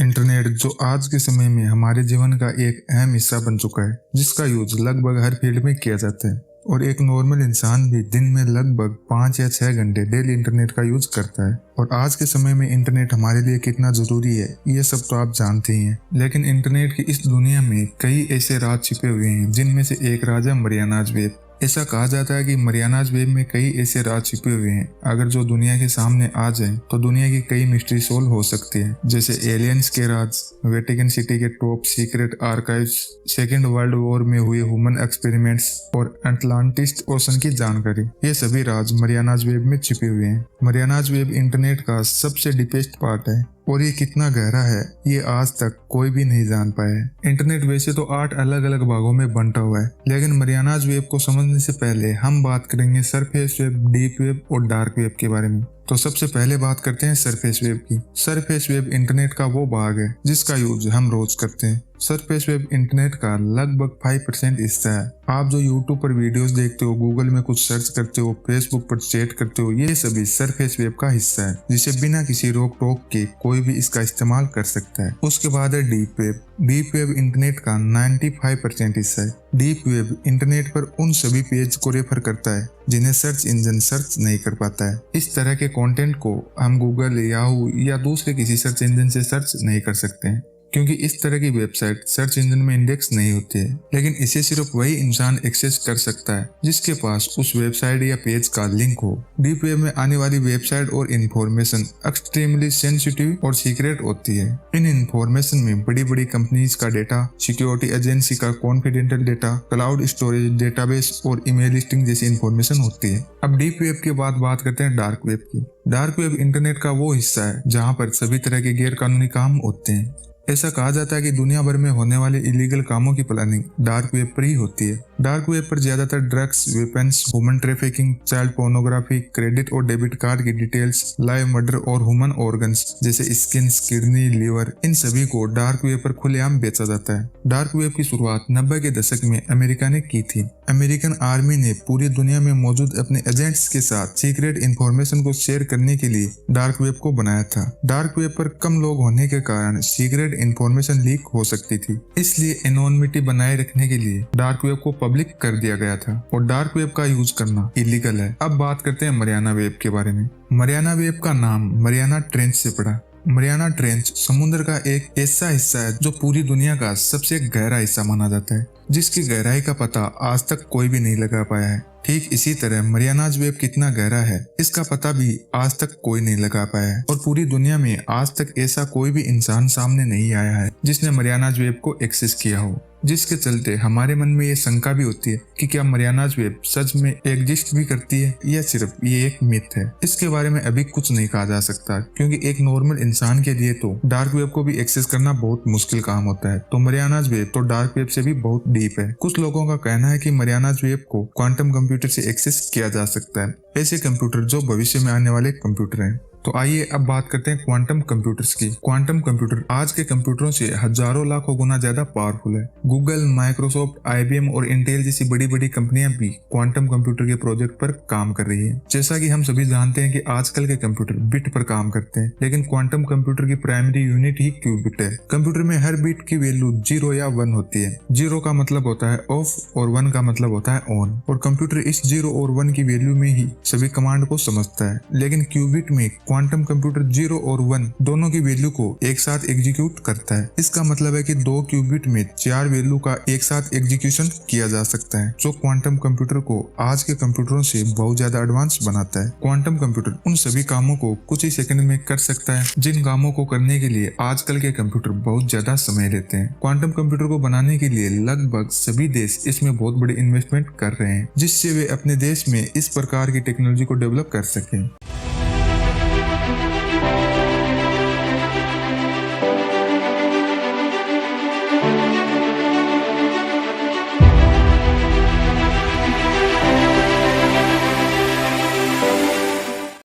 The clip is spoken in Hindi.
इंटरनेट जो आज के समय में हमारे जीवन का एक अहम हिस्सा बन चुका है, जिसका यूज लगभग हर फील्ड में किया जाता है और एक नॉर्मल इंसान भी दिन में लगभग 5 या 6 घंटे डेली इंटरनेट का यूज करता है। और आज के समय में इंटरनेट हमारे लिए कितना जरूरी है ये सब तो आप जानते ही हैं। लेकिन इंटरनेट की इस दुनिया में कई ऐसे राज छिपे हुए हैं, जिनमें से एक राज है मरियानाज वेब। ऐसा कहा जाता है कि मरियानाज वेब में कई ऐसे राज छिपे हुए हैं, अगर जो दुनिया के सामने आ जाएं तो दुनिया की कई मिस्ट्री सोल्व हो सकती है, जैसे एलियंस के राज, वेटिकन सिटी के top secret archives, second world war में हुए ह्यूमन एक्सपेरिमेंट्स और अटलांटिस ओशन की जानकारी। ये सभी राज मरियानाज वेब में छिपे हुए हैं। मरियानाज वेब इंटरनेट का सबसे डीपेस्ट पार्ट है और ये कितना गहरा है ये आज तक कोई भी नहीं जान पाया है। इंटरनेट वैसे तो 8 अलग अलग भागों में बंटा हुआ है, लेकिन मरियानाज वेब को समझने से पहले हम बात करेंगे सरफेस वेब, डीप वेब और डार्क वेब के बारे में। तो सबसे पहले बात करते हैं सरफेस वेब की। सरफेस वेब इंटरनेट का वो भाग है जिसका यूज हम रोज करते हैं। सरफेस वेब इंटरनेट का लगभग 5% हिस्सा है। आप जो यूट्यूब पर वीडियोस देखते हो, गूगल में कुछ सर्च करते हो, फेसबुक पर चैट करते हो, ये सभी सरफेस वेब का हिस्सा है, जिसे बिना किसी रोक टोक के कोई भी इसका इस्तेमाल कर सकता है। उसके बाद है deep web. Deep web internet का 95% हिस्सा है। डीप वेब इंटरनेट पर उन सभी पेज को रेफर करता है जिन्हें सर्च इंजन सर्च नहीं कर पाता है। इस तरह के कंटेंट को हम गूगल, याहू या दूसरे किसी सर्च इंजन से सर्च नहीं कर सकते हैं, क्योंकि इस तरह की वेबसाइट सर्च इंजन में इंडेक्स नहीं होती है। लेकिन इसे सिर्फ वही इंसान एक्सेस कर सकता है जिसके पास उस वेबसाइट या पेज का लिंक हो। डीप वेब में आने वाली वेबसाइट और इन्फॉर्मेशन एक्सट्रीमली सेंसिटिव और सीक्रेट होती है। इन इन्फॉर्मेशन में बड़ी बड़ी कंपनीज का डेटा, सिक्योरिटी एजेंसी का confidential data, cloud storage, database और ईमेल लिस्टिंग जैसी इन्फॉर्मेशन होती है। अब डीप वेब के बाद बात करते हैं डार्क वेब की। डार्क वेब इंटरनेट का वो हिस्सा है जहाँ पर सभी तरह के गैर कानूनी काम होते हैं। ऐसा कहा जाता है कि दुनिया भर में होने वाले इलीगल कामों की प्लानिंग डार्क वेब पर ही होती है। डार्क वेब पर ज्यादातर drugs, weapons, human trafficking, child pornography, credit और डेबिट कार्ड की डिटेल्स, लाइव मर्डर और ह्यूमन ऑर्गन्स जैसे स्किन, किडनी, लीवर, इन सभी को डार्क वेब पर खुलेआम बेचा जाता है। डार्क वेब की शुरुआत 90 के दशक में अमेरिका ने की थी। अमेरिकन आर्मी ने पूरी दुनिया में मौजूद अपने एजेंट्स के साथ सीक्रेट इंफॉर्मेशन को शेयर करने के लिए डार्क वेब को बनाया था। डार्क वेब पर कम लोग होने के कारण सीक्रेट इंफॉर्मेशन लीक हो सकती थी, इसलिए एनोनिमिटी बनाए रखने के लिए डार्क वेब को पब्लिक कर दिया गया था और डार्क वेब का यूज करना इलीगल है। अब बात करते हैं मरियाना वेब के बारे में। मरियाना वेब का नाम मरियाना ट्रेंच से पड़ा। मरियाना ट्रेंच समुद्र का एक ऐसा हिस्सा है जो पूरी दुनिया का सबसे गहरा हिस्सा माना जाता है, जिसकी गहराई का पता आज तक कोई भी नहीं लगा पाया है। ठीक इसी तरह मरियानाज वेब कितना गहरा है इसका पता भी आज तक कोई नहीं लगा पाया है और पूरी दुनिया में आज तक ऐसा कोई भी इंसान सामने नहीं आया है जिसने मरियानाज वेब को एक्सेस किया हो, जिसके चलते हमारे मन में ये शंका भी होती है कि क्या मरियानाज वेब सच में एग्जिस्ट भी करती है या सिर्फ ये एक मिथ है। इसके बारे में अभी कुछ नहीं कहा जा सकता, क्योंकि एक नॉर्मल इंसान के लिए तो डार्क वेब को भी एक्सेस करना बहुत मुश्किल काम होता है। तो मरियानाज वेब तो डार्क वेब से भी बहुत डीप है। कुछ लोगों का कहना है कि मरियानाज वेब को क्वांटम कंप्यूटर से एक्सेस किया जा सकता है, ऐसे कंप्यूटर जो भविष्य में आने वाले कंप्यूटर हैं। तो आइए अब बात करते हैं क्वांटम कंप्यूटर्स की। क्वांटम कंप्यूटर आज के कंप्यूटरों से हजारों लाखों गुना ज्यादा पावरफुल है। गूगल, माइक्रोसॉफ्ट, IBM और इंटेल जैसी बड़ी बड़ी कंपनियां भी क्वांटम कंप्यूटर के प्रोजेक्ट पर काम कर रही हैं। जैसा कि हम सभी जानते हैं कि आजकल के कंप्यूटर बिट पर काम करते हैं, लेकिन क्वांटम कंप्यूटर की प्राइमरी यूनिट ही क्यूबिट है। कंप्यूटर में हर बिट की वैल्यू 0 या 1 होती है। 0 का मतलब होता है ऑफ और 1 का मतलब होता है ऑन, और कंप्यूटर इस 0 और 1 की वैल्यू में ही सभी कमांड को समझता है। लेकिन क्यूबिट में क्वांटम कंप्यूटर 0 और 1 दोनों की वैल्यू को एक साथ एग्जीक्यूट करता है। इसका मतलब है कि 2 क्यूबिट में 4 वैल्यू का एक साथ एग्जीक्यूशन किया जा सकता है, जो क्वांटम कंप्यूटर को आज के कंप्यूटरों से बहुत ज्यादा एडवांस बनाता है। क्वांटम कंप्यूटर उन सभी कामों को कुछ ही सेकंड में कर सकता है जिन कामों को करने के लिए आजकल के कंप्यूटर बहुत ज्यादा समय लेते हैं। क्वांटम कंप्यूटर को बनाने के लिए लगभग सभी देश इसमें बहुत बड़ी इन्वेस्टमेंट कर रहे हैं, जिससे वे अपने देश में इस प्रकार की टेक्नोलॉजी को डेवलप कर सकें।